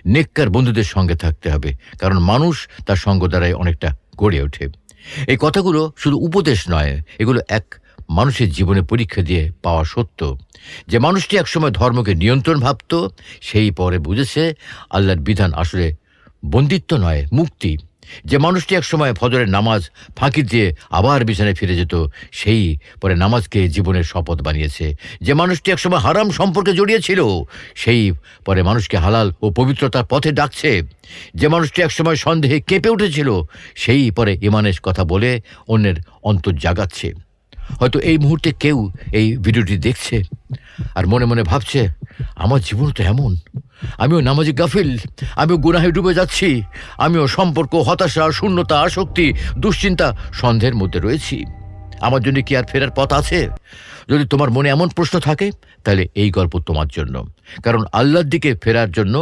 নেককার বন্ধুদের সঙ্গে থাকতে হবে, কারণ মানুষ তার সঙ্গ দ্বারাই অনেকটা গড়ে ওঠে। এই কথাগুলো শুধু উপদেশ নয়, এগুলো এক মানুষের জীবনে পরীক্ষা দিয়ে পাওয়া সত্য। যে মানুষটি একসময় ধর্মকে নিয়ন্ত্রণ ভাবত, সেই পরে বুঝেছে আল্লাহর বিধান আসলে বন্দিত্ব নয়, মুক্তি। যে মানুষটি একসময় ফজরের নামাজ ফাঁকি দিয়ে আবার বিছানায় ফিরে যেত, সেই পরে নামাজকে জীবনের শপথ বানিয়েছে। যে মানুষটি একসময় হারাম সম্পর্কে জড়িয়েছিল, সেই পরে মানুষকে হালাল ও পবিত্রতার পথে ডাকছে। যে মানুষটি একসময় সন্দেহে কেঁপে উঠেছিল, সেই পরে ইমানের কথা বলে অন্যের অন্তর জাগাচ্ছে। হয়তো এই মুহূর্তে কেউ এই ভিডিওটি দেখছে আর মনে মনে ভাবছে, আমার জীবন তো এমন, আমিও নামাজি গাফিল, আমিও গুনাহে ডুবে যাচ্ছি, আমিও সম্পর্ক, হতাশা, শূন্যতা, আসক্তি, দুশ্চিন্তা, সন্দেহের মধ্যে রয়েছি। আমার জন্য কি আর ফেরার পথ আছে? যদি তোমার মনে এমন প্রশ্ন থাকে, তাহলে এই গল্প তোমার জন্য, কারণ আল্লাহর দিকে ফেরার জন্য